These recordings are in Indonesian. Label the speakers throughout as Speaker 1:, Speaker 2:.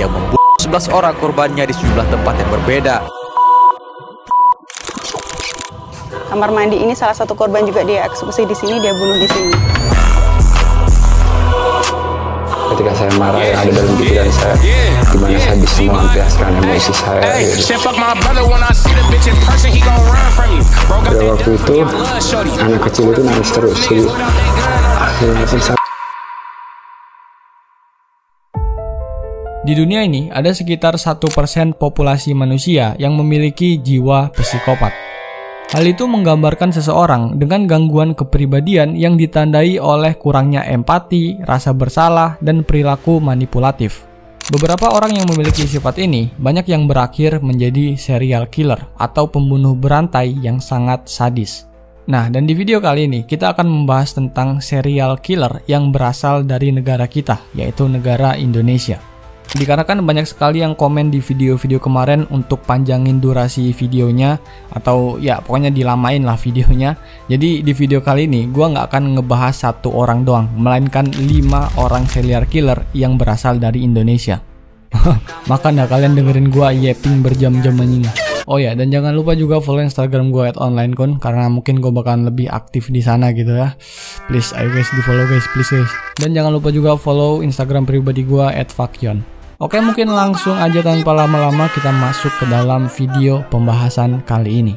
Speaker 1: yang membunuh 11 orang korbannya di sejumlah tempat yang berbeda.
Speaker 2: Kamar mandi ini salah satu korban juga dia eksekusi di sini, dia bunuh di sini.
Speaker 3: Ketika saya marah yang ada dalam pikiran saya, gimana saya bisa melampiaskan emosi saya gitu. Pada waktu itu anak kecil itu nangis terus, jadi akhirnya saya...
Speaker 4: Di dunia ini ada sekitar 1% populasi manusia yang memiliki jiwa psikopat. Hal itu menggambarkan seseorang dengan gangguan kepribadian yang ditandai oleh kurangnya empati, rasa bersalah, dan perilaku manipulatif. Beberapa orang yang memiliki sifat ini banyak yang berakhir menjadi serial killer atau pembunuh berantai yang sangat sadis. Nah, dan di video kali ini kita akan membahas tentang serial killer yang berasal dari negara kita, yaitu negara Indonesia. Dikarenakan banyak sekali yang komen di video-video kemarin untuk panjangin durasi videonya, atau ya pokoknya dilamain lah videonya. Jadi di video kali ini gue nggak akan ngebahas satu orang doang, melainkan 5 orang serial killer yang berasal dari Indonesia. Maka dah kalian dengerin gue yeping berjam-jam anjing. Oh ya, dan jangan lupa juga follow Instagram gue @onlinekun, karena mungkin gue bakalan lebih aktif di sana gitu ya. Please, ayo guys, di follow guys, please guys. Dan jangan lupa juga follow Instagram pribadi gue @fakyon. Oke, mungkin langsung aja tanpa lama-lama kita masuk ke dalam video pembahasan kali ini.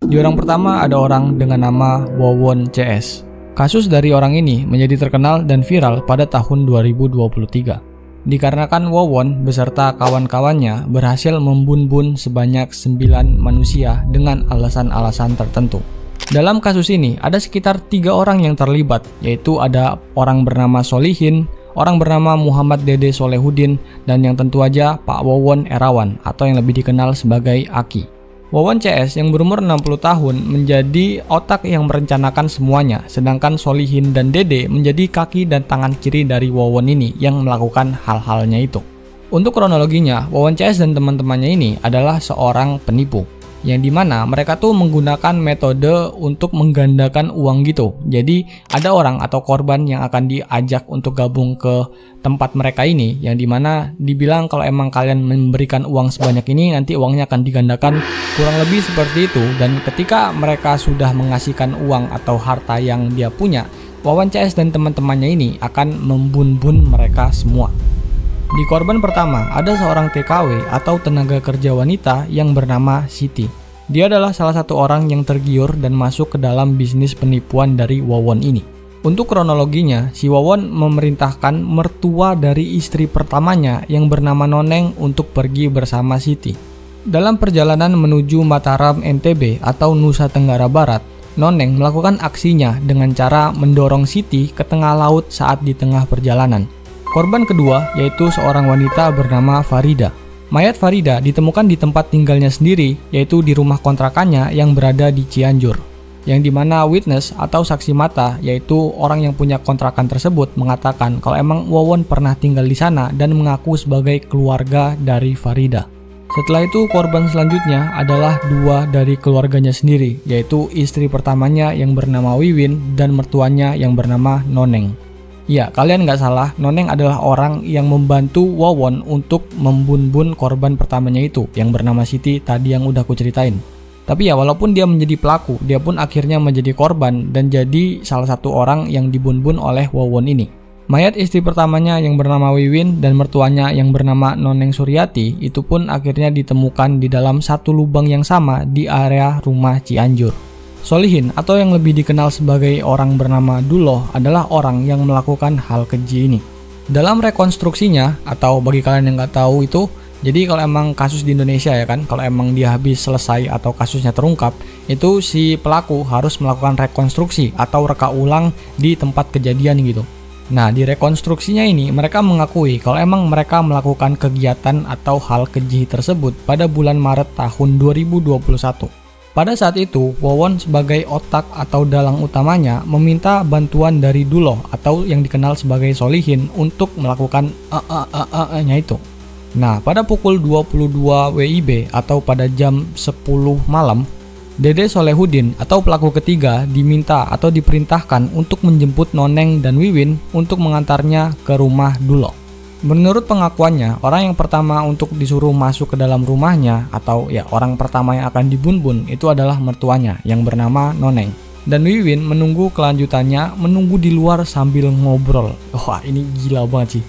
Speaker 4: Di orang pertama ada orang dengan nama Wawon CS. Kasus dari orang ini menjadi terkenal dan viral pada tahun 2023. Dikarenakan Wawon beserta kawan-kawannya berhasil membun-bun sebanyak 9 manusia dengan alasan-alasan tertentu. Dalam kasus ini ada sekitar 3 orang yang terlibat, yaitu ada orang bernama Solihin, orang bernama Muhammad Dede Solehudin, dan yang tentu aja Pak Wawon Erawan atau yang lebih dikenal sebagai Aki. Wawon CS yang berumur 60 tahun menjadi otak yang merencanakan semuanya, sedangkan Solihin dan Dede menjadi kaki dan tangan kiri dari Wawon ini yang melakukan hal-halnya itu. Untuk kronologinya, Wawon CS dan teman-temannya ini adalah seorang penipu, yang dimana mereka tuh menggunakan metode untuk menggandakan uang gitu. Jadi ada orang atau korban yang akan diajak untuk gabung ke tempat mereka ini, yang dimana dibilang kalau emang kalian memberikan uang sebanyak ini nanti uangnya akan digandakan, kurang lebih seperti itu. Dan ketika mereka sudah mengasihkan uang atau harta yang dia punya, Wawon CS dan teman-temannya ini akan membun-bun mereka semua. Di korban pertama ada seorang TKW atau tenaga kerja wanita yang bernama Siti. Dia adalah salah satu orang yang tergiur dan masuk ke dalam bisnis penipuan dari Wawon ini. Untuk kronologinya, si Wawon memerintahkan mertua dari istri pertamanya yang bernama Noneng untuk pergi bersama Siti. Dalam perjalanan menuju Mataram NTB atau Nusa Tenggara Barat, Noneng melakukan aksinya dengan cara mendorong Siti ke tengah laut saat di tengah perjalanan. Korban kedua yaitu seorang wanita bernama Farida. Mayat Farida ditemukan di tempat tinggalnya sendiri, yaitu di rumah kontrakannya yang berada di Cianjur. Yang dimana witness atau saksi mata, yaitu orang yang punya kontrakan tersebut, mengatakan kalau emang Wawon pernah tinggal di sana dan mengaku sebagai keluarga dari Farida. Setelah itu korban selanjutnya adalah 2 dari keluarganya sendiri, yaitu istri pertamanya yang bernama Wiwin dan mertuanya yang bernama Noneng. Ya, kalian nggak salah, Noneng adalah orang yang membantu Wawon untuk membun-bun korban pertamanya itu, yang bernama Siti tadi yang udah aku ceritain. Tapi ya, walaupun dia menjadi pelaku, dia pun akhirnya menjadi korban dan jadi salah satu orang yang dibun-bun oleh Wawon ini. Mayat istri pertamanya yang bernama Wiwin dan mertuanya yang bernama Noneng Suryati itu pun akhirnya ditemukan di dalam satu lubang yang sama di area rumah Cianjur. Solihin atau yang lebih dikenal sebagai orang bernama Duloh adalah orang yang melakukan hal keji ini. Dalam rekonstruksinya, atau bagi kalian yang nggak tahu itu, jadi kalau emang kasus di Indonesia ya kan, kalau emang dia habis selesai atau kasusnya terungkap, itu si pelaku harus melakukan rekonstruksi atau reka ulang di tempat kejadian gitu. Nah, di rekonstruksinya ini mereka mengakui kalau emang mereka melakukan kegiatan atau hal keji tersebut pada bulan Maret tahun 2021. Pada saat itu, Wawon sebagai otak atau dalang utamanya meminta bantuan dari Duloh atau yang dikenal sebagai Solihin untuk melakukan nya itu. Nah, pada pukul 22 WIB atau pada jam 10 malam, Dede Solehudin atau pelaku ketiga diminta atau diperintahkan untuk menjemput Noneng dan Wiwin untuk mengantarnya ke rumah Dulo. Menurut pengakuannya, orang yang pertama untuk disuruh masuk ke dalam rumahnya atau ya orang pertama yang akan dibunbun itu adalah mertuanya yang bernama Noneng. Dan Wiwin menunggu kelanjutannya, menunggu di luar sambil ngobrol. Wah, ini gila banget sih.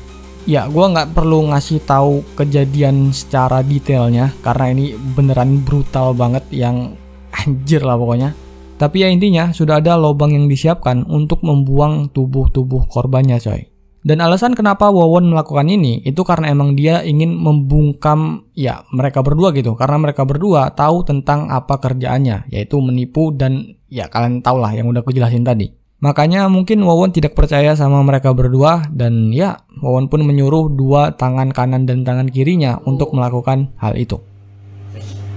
Speaker 4: Ya, gue nggak perlu ngasih tahu kejadian secara detailnya karena ini beneran brutal banget yang anjir lah pokoknya. Tapi ya intinya sudah ada lubang yang disiapkan untuk membuang tubuh-tubuh korbannya coy. Dan alasan kenapa Wawon melakukan ini itu karena emang dia ingin membungkam ya mereka berdua gitu. Karena mereka berdua tahu tentang apa kerjaannya, yaitu menipu dan ya kalian tau lah yang udah aku jelasin tadi. Makanya mungkin Wawon tidak percaya sama mereka berdua dan ya Wawon pun menyuruh dua tangan kanan dan tangan kirinya untuk melakukan hal itu.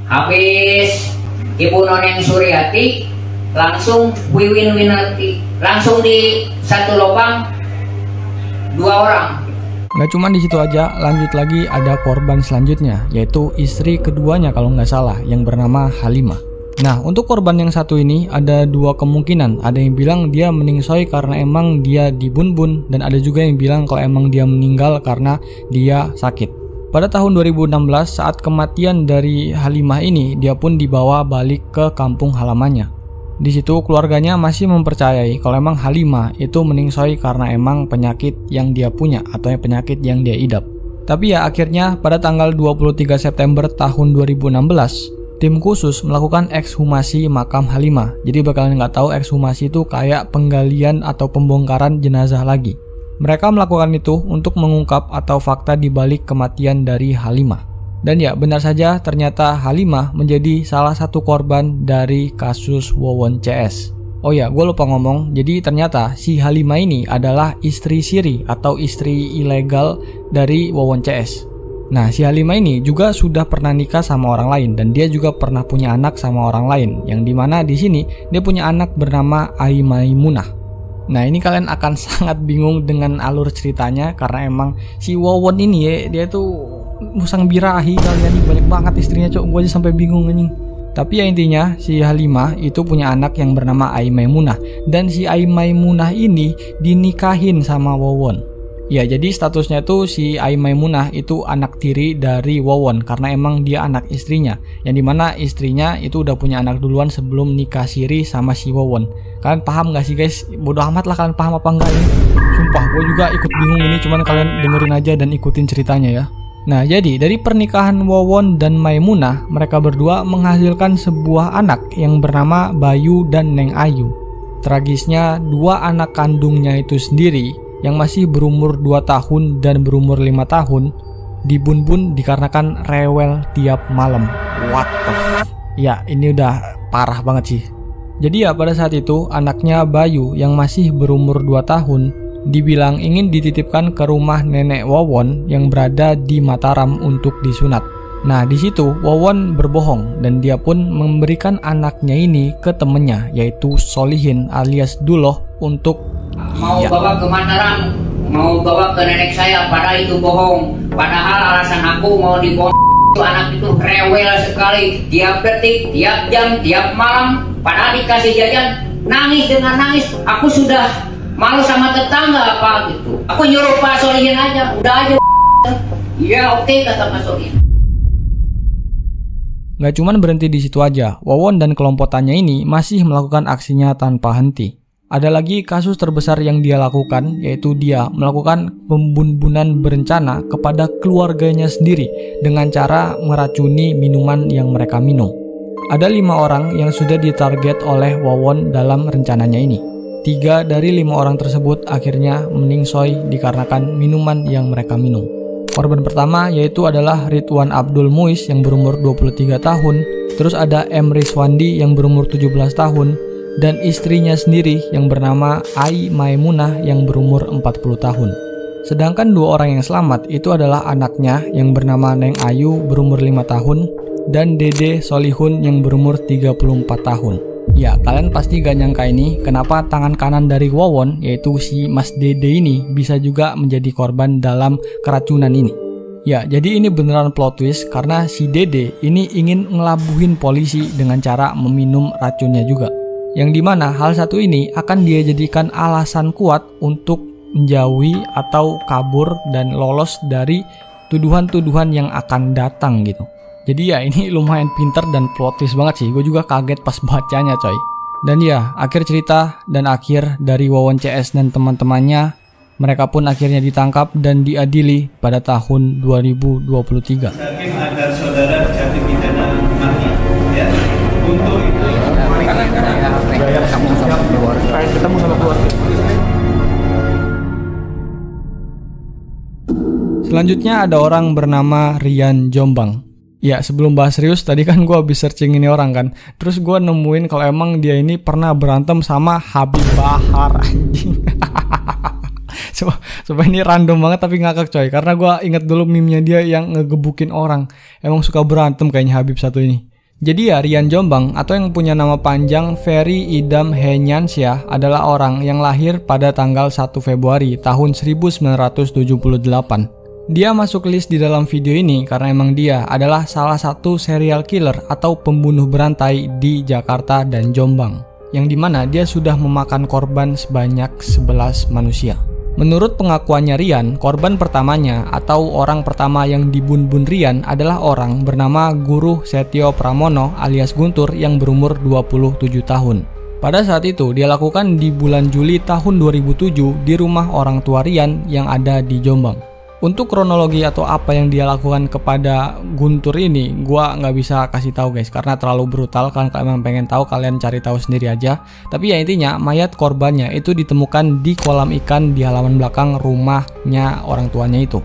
Speaker 5: Habis Ibu Noneng Suryati langsung Wiwin Winarti langsung di satu lubang 2 orang.
Speaker 4: Nggak cuma di situ aja, lanjut lagi ada korban selanjutnya, yaitu istri keduanya kalau nggak salah, yang bernama Halimah. Nah, untuk korban yang satu ini ada 2 kemungkinan. Ada yang bilang dia meningsoi karena emang dia dibunbun, dan ada juga yang bilang kalau emang dia meninggal karena dia sakit. Pada tahun 2016, saat kematian dari Halimah ini, dia pun dibawa balik ke kampung halamannya. Di situ keluarganya masih mempercayai kalau emang Halimah itu meningsoi karena emang penyakit yang dia punya atau penyakit yang dia idap. Tapi ya akhirnya pada tanggal 23 September tahun 2016, tim khusus melakukan ekshumasi makam Halimah. Jadi bakalan nggak tahu ekshumasi itu kayak penggalian atau pembongkaran jenazah lagi. Mereka melakukan itu untuk mengungkap atau fakta di balik kematian dari Halimah. Dan ya benar saja ternyata Halimah menjadi salah satu korban dari kasus Wawon CS. Oh ya, gue lupa ngomong, jadi ternyata si Halimah ini adalah istri siri atau istri ilegal dari Wawon CS. Nah, si Halimah ini juga sudah pernah nikah sama orang lain dan dia juga pernah punya anak sama orang lain, yang dimana di sini dia punya anak bernama Ai Maimunah. Nah, ini kalian akan sangat bingung dengan alur ceritanya karena emang si Wawon ini ya, dia tuh musang birahi kalian nih, banyak banget istrinya cok, gue aja sampai bingung anjing. Tapi ya intinya si Halimah itu punya anak yang bernama Ai Maimunah dan si Ai Maimunah ini dinikahin sama Wawon. Ya, jadi statusnya tuh si Ai Maimunah itu anak tiri dari Wawon karena emang dia anak istrinya, yang dimana istrinya itu udah punya anak duluan sebelum nikah siri sama si Wawon. Kalian paham gak sih guys? Bodoh amat lah kalian paham apa enggak ya. Sumpah gue juga ikut bingung ini, cuman kalian dengerin aja dan ikutin ceritanya ya. Nah, jadi dari pernikahan Wawon dan Maimunah, mereka berdua menghasilkan sebuah anak yang bernama Bayu dan Neng Ayu. Tragisnya, 2 anak kandungnya itu sendiri yang masih berumur 2 tahun dan berumur 5 tahun dibunbun dikarenakan rewel tiap malam. What the f***? Ya, ini udah parah banget sih. Jadi ya pada saat itu anaknya Bayu yang masih berumur 2 tahun dibilang ingin dititipkan ke rumah nenek Wawon yang berada di Mataram untuk disunat. Nah, di situ Wawon berbohong dan dia pun memberikan anaknya ini ke temennya, yaitu Solihin alias Duloh untuk
Speaker 5: mau bawa ke Mataram, mau bawa ke nenek saya, padahal itu bohong. Padahal alasan aku mau dibohong itu anak itu rewel sekali, tiap detik, tiap jam, tiap malam. Padahal dikasih jajan, nangis dengan nangis. Aku sudah malu sama tetangga apa gitu. Aku nyuruh Pak Solihin aja, udah aja. Iya oke, kata Pak Solihin.
Speaker 4: Nggak cuman berhenti di situ aja, Wawon dan kelompokannya ini masih melakukan aksinya tanpa henti. Ada lagi kasus terbesar yang dia lakukan, yaitu dia melakukan pembunbunan berencana kepada keluarganya sendiri dengan cara meracuni minuman yang mereka minum. Ada 5 orang yang sudah ditarget oleh Wawon dalam rencananya ini. 3 dari 5 orang tersebut akhirnya meningsoi dikarenakan minuman yang mereka minum. Korban pertama yaitu adalah Ridwan Abdul Muiz yang berumur 23 tahun, terus ada M. Rizwandi yang berumur 17 tahun, dan istrinya sendiri yang bernama Ai Maimunah yang berumur 40 tahun. Sedangkan 2 orang yang selamat itu adalah anaknya yang bernama Neng Ayu berumur 5 tahun, dan Dede Solihun yang berumur 34 tahun. Ya, kalian pasti gak nyangka ini kenapa tangan kanan dari Wawon, yaitu si Mas Dede ini, bisa juga menjadi korban dalam keracunan ini. Ya, jadi ini beneran plot twist karena si Dede ini ingin ngelabuhin polisi dengan cara meminum racunnya juga. Yang dimana hal satu ini akan dia jadikan alasan kuat untuk menjauhi atau kabur dan lolos dari tuduhan-tuduhan yang akan datang gitu. Jadi ya ini lumayan pinter dan plot twist banget sih. Gue juga kaget pas bacanya coy. Dan ya, akhir cerita dan akhir dari Wawon CS dan teman-temannya, mereka pun akhirnya ditangkap dan diadili pada tahun 2023.
Speaker 6: Hakim agar saudara jatuh pidana mati. Ya. Untuk itu ketemu sama keluarga.
Speaker 4: Selanjutnya ada orang bernama Rian Jombang. Ya, sebelum bahas serius, tadi kan gue habis searching ini orang kan. Terus gue nemuin kalau emang dia ini pernah berantem sama Habib Bahar, anjing. Coba ini random banget tapi ngakak coy. Karena gue inget dulu meme-nya dia yang ngegebukin orang. Emang suka berantem kayaknya Habib satu ini. Jadi ya, Rian Jombang atau yang punya nama panjang Ferry Idam Henyansyah adalah orang yang lahir pada tanggal 1 Februari tahun 1978. Dia masuk list di dalam video ini karena emang dia adalah salah satu serial killer atau pembunuh berantai di Jakarta dan Jombang, yang dimana dia sudah memakan korban sebanyak 11 manusia. Menurut pengakuannya Rian, korban pertamanya atau orang pertama yang dibun-bun Rian adalah orang bernama Guru Setio Pramono alias Guntur yang berumur 27 tahun. Pada saat itu dia lakukan di bulan Juli tahun 2007 di rumah orang tua Rian yang ada di Jombang. Untuk kronologi atau apa yang dia lakukan kepada Guntur ini, gua nggak bisa kasih tahu guys, karena terlalu brutal. Kan kalau emang pengen tahu, kalian cari tahu sendiri aja. Tapi ya intinya, mayat korbannya itu ditemukan di kolam ikan di halaman belakang rumahnya orang tuanya itu.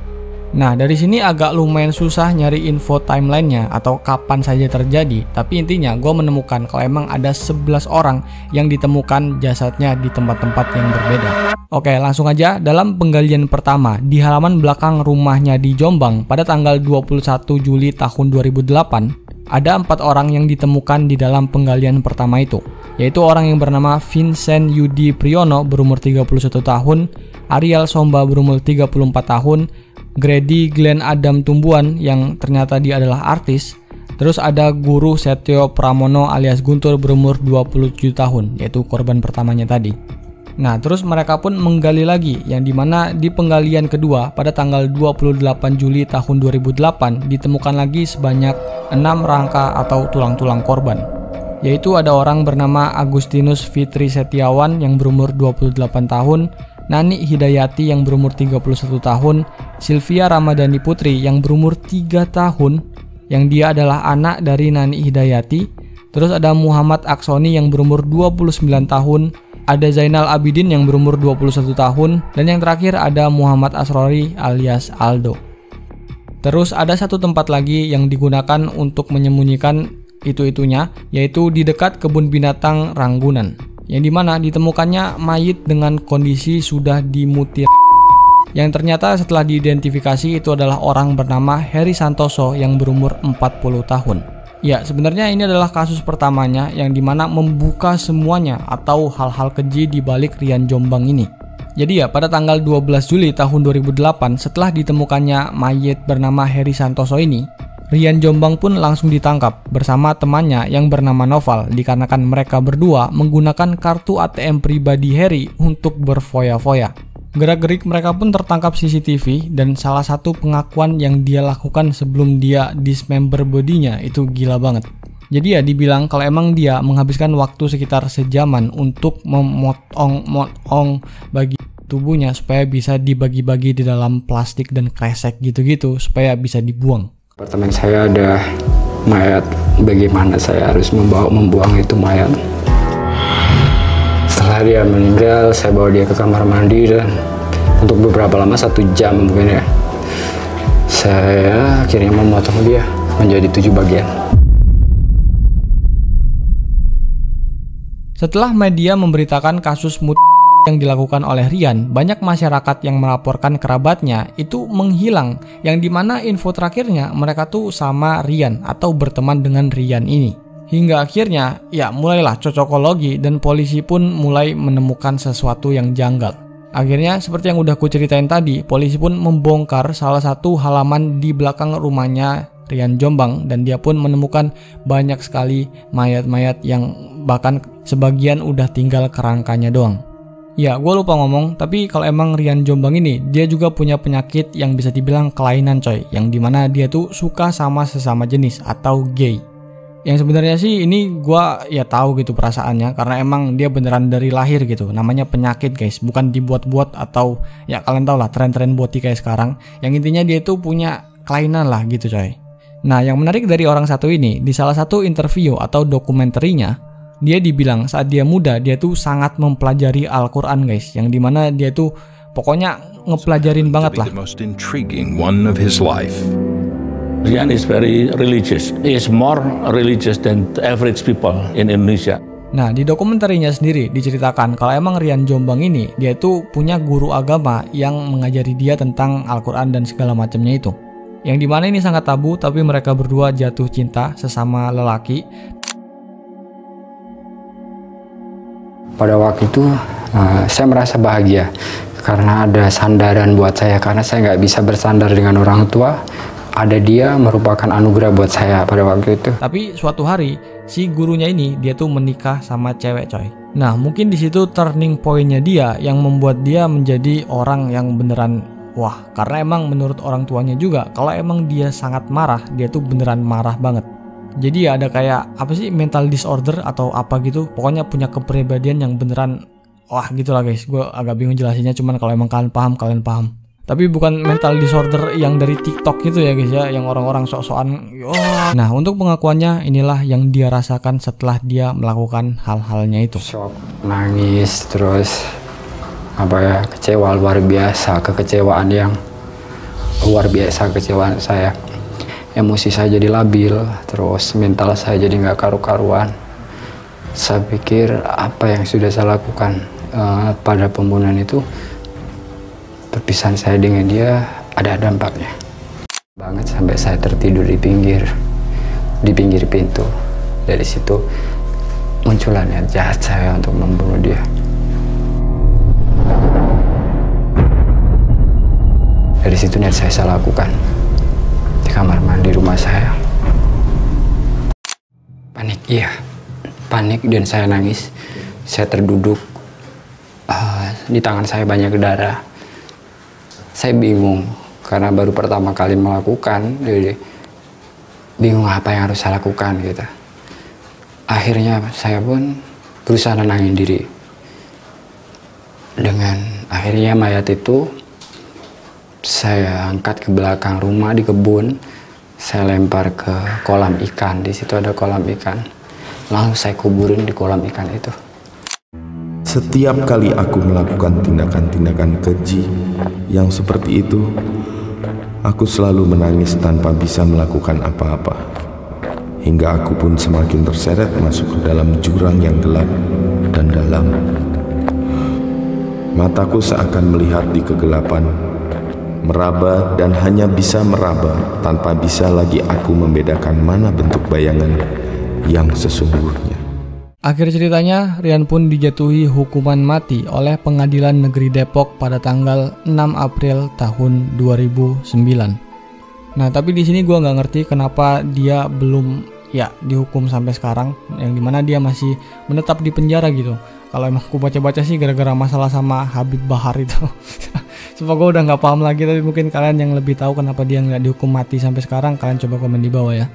Speaker 4: Nah, dari sini agak lumayan susah nyari info timelinenya atau kapan saja terjadi. Tapi intinya, gue menemukan kalau emang ada 11 orang yang ditemukan jasadnya di tempat-tempat yang berbeda. Oke, langsung aja. Dalam penggalian pertama di halaman belakang rumahnya di Jombang pada tanggal 21 Juli tahun 2008, ada 4 orang yang ditemukan di dalam penggalian pertama itu, yaitu orang yang bernama Vincent Yudi Priyono berumur 31 tahun, Ariel Somba berumur 34 tahun, Grady Glenn Adam Tumbuhan yang ternyata dia adalah artis. Terus ada Guru Setio Pramono alias Guntur berumur 27 tahun, yaitu korban pertamanya tadi. Nah, terus mereka pun menggali lagi, yang dimana di penggalian kedua pada tanggal 28 Juli tahun 2008 ditemukan lagi sebanyak 6 rangka atau tulang-tulang korban. Yaitu ada orang bernama Agustinus Fitri Setiawan yang berumur 28 tahun, Nani Hidayati yang berumur 31 tahun, Sylvia Ramadhani Putri yang berumur 3 tahun, yang dia adalah anak dari Nani Hidayati. Terus ada Muhammad Aksoni yang berumur 29 tahun, ada Zainal Abidin yang berumur 21 tahun, dan yang terakhir ada Muhammad Asrori alias Aldo. Terus ada satu tempat lagi yang digunakan untuk menyembunyikan itu-itunya, yaitu di dekat kebun binatang Ranggunan, yang dimana ditemukannya mayit dengan kondisi sudah dimutilasi, yang ternyata setelah diidentifikasi itu adalah orang bernama Heri Santoso yang berumur 40 tahun. Ya, sebenarnya ini adalah kasus pertamanya yang dimana membuka semuanya atau hal-hal keji di balik Rian Jombang ini. Jadi ya, pada tanggal 12 Juli tahun 2008 setelah ditemukannya mayit bernama Heri Santoso ini, Rian Jombang pun langsung ditangkap bersama temannya yang bernama Noval, dikarenakan mereka berdua menggunakan kartu ATM pribadi Heri untuk berfoya-foya. Gerak-gerik mereka pun tertangkap CCTV, dan salah satu pengakuan yang dia lakukan sebelum dia dismember bodinya itu gila banget. Jadi ya dibilang kalau emang dia menghabiskan waktu sekitar sejaman untuk memotong bagi tubuhnya supaya bisa dibagi-bagi di dalam plastik dan kresek gitu-gitu supaya bisa dibuang.
Speaker 3: Apartemen saya ada mayat, bagaimana saya harus membuang itu mayat. Setelah dia meninggal, saya bawa dia ke kamar mandi dan untuk beberapa lama, 1 jam mungkin ya, saya akhirnya memotong dia menjadi 7 bagian.
Speaker 4: Setelah media memberitakan kasus yang dilakukan oleh Rian, banyak masyarakat yang melaporkan kerabatnya itu menghilang, yang dimana info terakhirnya mereka tuh sama Rian atau berteman dengan Rian ini. Hingga akhirnya ya mulailah cocokologi dan polisi pun mulai menemukan sesuatu yang janggal. Akhirnya seperti yang udah ku ceritain tadi, polisi pun membongkar salah satu halaman di belakang rumahnya Rian Jombang dan dia pun menemukan banyak sekali mayat-mayat yang bahkan sebagian udah tinggal kerangkanya doang. Ya, gue lupa ngomong, tapi kalau emang Rian Jombang ini, dia juga punya penyakit yang bisa dibilang kelainan coy, yang dimana dia tuh suka sama sesama jenis atau gay. Yang sebenarnya sih ini gue ya tahu gitu perasaannya, karena emang dia beneran dari lahir gitu. Namanya penyakit guys, bukan dibuat-buat atau ya kalian tau lah tren-tren boti kayak sekarang. Yang intinya dia tuh punya kelainan lah gitu coy. Nah yang menarik dari orang satu ini, di salah satu interview atau dokumenterinya, dia dibilang saat dia muda dia tuh sangat mempelajari Al-Quran guys. Yang dimana dia tuh pokoknya ngepelajarin banget lah.
Speaker 7: Rian is very religious. He is more religious than the average people in Indonesia.
Speaker 4: Nah, di dokumenterinya sendiri diceritakan kalau emang Rian Jombang ini, dia tuh punya guru agama yang mengajari dia tentang Al-Quran dan segala macamnya itu. Yang dimana ini sangat tabu, tapi mereka berdua jatuh cinta sesama lelaki.
Speaker 3: Pada waktu itu, saya merasa bahagia karena ada sandaran buat saya, karena saya nggak bisa bersandar dengan orang tua. Ada dia merupakan anugerah buat saya pada waktu itu.
Speaker 4: Tapi suatu hari si gurunya ini dia tuh menikah sama cewek coy. Nah mungkin di situ turning pointnya dia yang membuat dia menjadi orang yang beneran wah. Karena emang menurut orang tuanya juga kalau emang dia sangat marah, dia tuh beneran marah banget. Jadi ya ada kayak apa sih mental disorder atau apa gitu. Pokoknya punya kepribadian yang beneran wah gitulah guys. Gue agak bingung jelasinnya, cuman kalau emang kalian paham. Tapi bukan mental disorder yang dari TikTok gitu ya guys ya, yang orang-orang sok-sokan. Nah untuk pengakuannya inilah yang dia rasakan setelah dia melakukan hal-halnya itu.
Speaker 3: Shock, nangis, terus kecewa luar biasa, kekecewaan yang luar biasa, kecewaan saya. Emosi saya jadi labil, terus mental saya jadi nggak karu-karuan. Saya pikir apa yang sudah saya lakukan pada pembunuhan itu, perpisahan saya dengan dia ada dampaknya banget, sampai saya tertidur di pinggir pintu. Dari situ muncullah niat jahat saya untuk membunuh dia. Dari situ niat saya lakukan di kamar mandi rumah saya. Panik dan saya nangis. Saya terduduk, di tangan saya banyak darah. Saya bingung karena baru pertama kali melakukan, jadi bingung apa yang harus saya lakukan gitu. Akhirnya saya pun berusaha nenangin diri. Dengan akhirnya mayat itu saya angkat ke belakang rumah di kebun, saya lempar ke kolam ikan. Di situ ada kolam ikan. Lalu saya kuburin di kolam ikan itu.
Speaker 8: Setiap kali aku melakukan tindakan-tindakan keji yang seperti itu, aku selalu menangis tanpa bisa melakukan apa-apa. Hingga aku pun semakin terseret masuk ke dalam jurang yang gelap dan dalam. Mataku seakan melihat di kegelapan, meraba dan hanya bisa meraba tanpa bisa lagi aku membedakan mana bentuk bayangan yang sesungguhnya.
Speaker 4: Akhir ceritanya, Rian pun dijatuhi hukuman mati oleh Pengadilan Negeri Depok pada tanggal 6 April tahun 2009. Nah, tapi di sini gue nggak ngerti kenapa dia belum dihukum sampai sekarang, yang dimana dia masih menetap di penjara gitu. Kalau emang aku baca-baca sih gara-gara masalah sama Habib Bahar itu. Supaya gue udah nggak paham lagi, tapi mungkin kalian yang lebih tahu kenapa dia nggak dihukum mati sampai sekarang, kalian coba komen di bawah ya.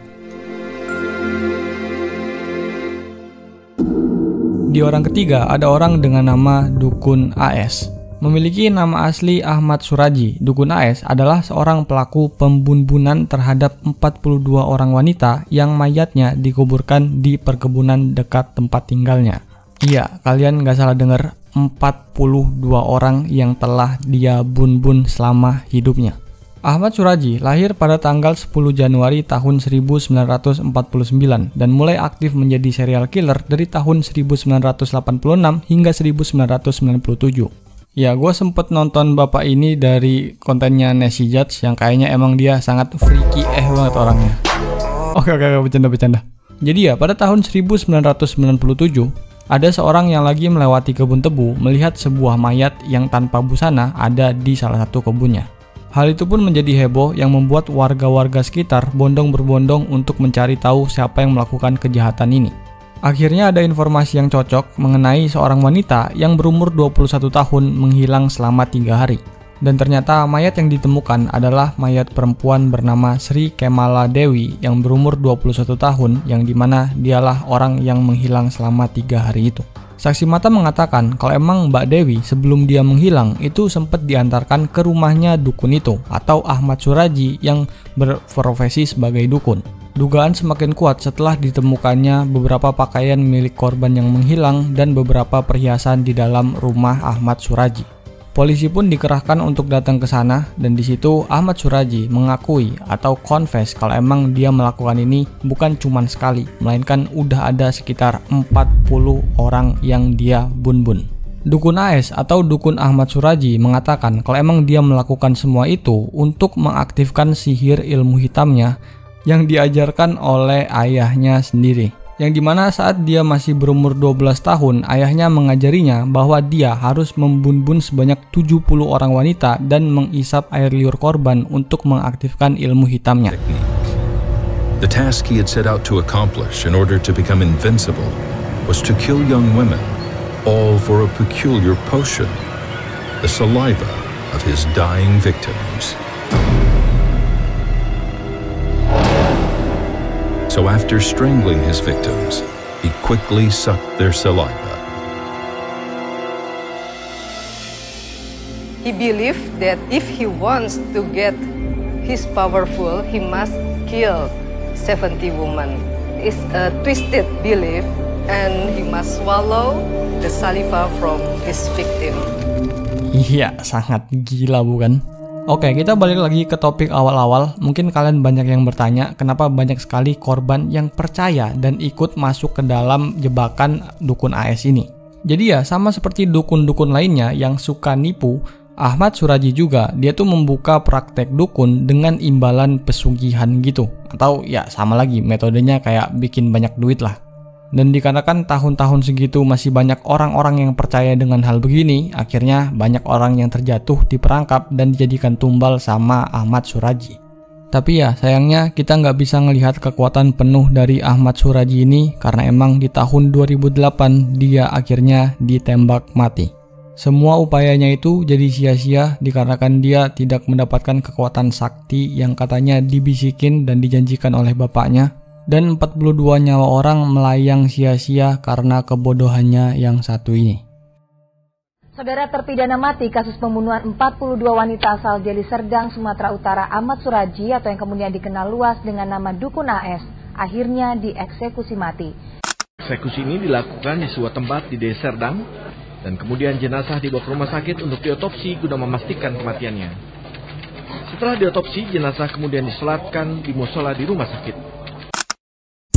Speaker 4: Di orang ketiga ada orang dengan nama Dukun AS. Memiliki nama asli Ahmad Suraji, Dukun AS adalah seorang pelaku pembunuhan terhadap 42 orang wanita yang mayatnya dikuburkan di perkebunan dekat tempat tinggalnya. Iya, kalian nggak salah dengar, 42 orang yang telah dia bun-bun selama hidupnya. Ahmad Suraji lahir pada tanggal 10 Januari tahun 1949 dan mulai aktif menjadi serial killer dari tahun 1986 hingga 1997. Ya, gue sempet nonton bapak ini dari kontennya Nesi Judge yang kayaknya emang dia sangat freaky banget orangnya. Oke, bercanda. Jadi ya, pada tahun 1997, Ada seorang yang lagi melewati kebun tebu melihat sebuah mayat yang tanpa busana ada di salah satu kebunnya. Hal itu pun menjadi heboh yang membuat warga-warga sekitar bondong-berbondong untuk mencari tahu siapa yang melakukan kejahatan ini. Akhirnya ada informasi yang cocok mengenai seorang wanita yang berumur 21 tahun menghilang selama 3 hari. Dan ternyata mayat yang ditemukan adalah mayat perempuan bernama Sri Kemala Dewi yang berumur 21 tahun yang dimana dialah orang yang menghilang selama 3 hari itu. Saksi mata mengatakan kalau emang Mbak Dewi sebelum dia menghilang itu sempat diantarkan ke rumahnya dukun itu atau Ahmad Suraji yang berprofesi sebagai dukun. Dugaan semakin kuat setelah ditemukannya beberapa pakaian milik korban yang menghilang dan beberapa perhiasan di dalam rumah Ahmad Suraji. Polisi pun dikerahkan untuk datang ke sana dan di situ Ahmad Suraji mengakui atau confess kalau emang dia melakukan ini bukan cuma sekali, melainkan udah ada sekitar 40 orang yang dia bun-bun. Dukun AS atau Dukun Ahmad Suraji mengatakan kalau emang dia melakukan semua itu untuk mengaktifkan sihir ilmu hitamnya yang diajarkan oleh ayahnya sendiri. Yang dimana saat dia masih berumur 12 tahun, ayahnya mengajarinya bahwa dia harus membun-bun sebanyak 70 orang wanita dan mengisap air liur korban untuk mengaktifkan ilmu hitamnya.
Speaker 9: The task he had set out to accomplish in order to become invincible was to kill young women, all for a peculiar potion, the saliva of his dying victims. So after strangling his victims, he quickly sucked their saliva.
Speaker 10: He believed that if he wants to get his powerful, he must kill 70 women. It's a twisted belief and he must swallow the saliva from his victim.
Speaker 4: Iya, sangat gila bukan? Oke, kita balik lagi ke topik awal-awal. Mungkin kalian banyak yang bertanya, kenapa banyak sekali korban yang percaya dan ikut masuk ke dalam jebakan dukun AS ini. Jadi ya, sama seperti dukun-dukun lainnya yang suka nipu, Ahmad Suraji juga, dia tuh membuka praktek dukun dengan imbalan pesugihan gitu. Atau ya sama lagi, metodenya kayak bikin banyak duit lah. Dan dikarenakan tahun-tahun segitu masih banyak orang-orang yang percaya dengan hal begini, akhirnya banyak orang yang terjatuh diperangkap dan dijadikan tumbal sama Ahmad Suraji. Tapi ya sayangnya kita nggak bisa ngelihat kekuatan penuh dari Ahmad Suraji ini karena emang di tahun 2008 dia akhirnya ditembak mati. Semua upayanya itu jadi sia-sia dikarenakan dia tidak mendapatkan kekuatan sakti yang katanya dibisikin dan dijanjikan oleh bapaknya. Dan 42 nyawa orang melayang sia-sia karena kebodohannya yang satu ini.
Speaker 11: Saudara terpidana mati kasus pembunuhan 42 wanita asal Deli Serdang, Sumatera Utara, Ahmad Suraji atau yang kemudian dikenal luas dengan nama Dukun AS, akhirnya dieksekusi mati.
Speaker 12: Eksekusi ini dilakukan di sebuah tempat di Deli Serdang dan kemudian jenazah dibawa ke rumah sakit untuk diotopsi guna memastikan kematiannya. Setelah diotopsi, jenazah kemudian disolatkan di musola di rumah sakit.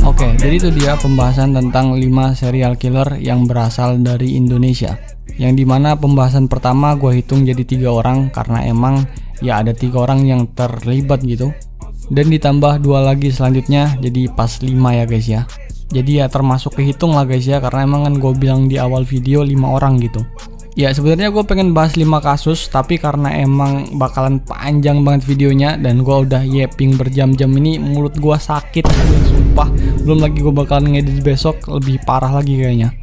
Speaker 4: Oke, jadi itu dia pembahasan tentang 5 serial killer yang berasal dari Indonesia. Yang dimana pembahasan pertama gue hitung jadi 3 orang karena emang ya ada 3 orang yang terlibat gitu. Dan ditambah 2 lagi selanjutnya jadi pas 5 ya guys ya. Jadi ya termasuk kehitung lah guys ya karena emang kan gue bilang di awal video 5 orang gitu. Ya sebenarnya gue pengen bahas 5 kasus tapi karena emang bakalan panjang banget videonya dan gue udah yeping berjam-jam ini mulut gue sakit sumpah. Belum lagi gue bakalan ngedit besok lebih parah lagi kayaknya.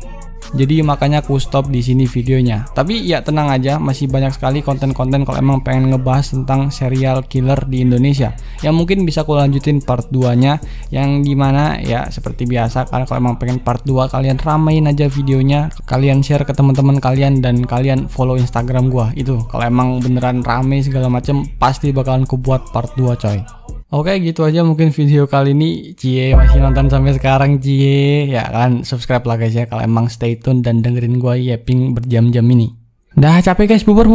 Speaker 4: Jadi makanya aku stop di sini videonya. Tapi ya tenang aja, masih banyak sekali konten-konten kalau emang pengen ngebahas tentang serial killer di Indonesia. Yang mungkin bisa aku lanjutin part 2-nya, yang dimana ya seperti biasa kalau emang pengen part 2 kalian ramein aja videonya, kalian share ke teman-teman kalian dan kalian follow Instagram gua. Itu kalau emang beneran rame segala macem pasti bakalan ku buat part 2 coy. Oke, gitu aja mungkin video kali ini. Cie, masih nonton sampai sekarang cie. Ya kan, subscribe lah guys ya kalau emang stay tune dan dengerin gua yeping berjam-jam ini. Dah capek guys, bubur.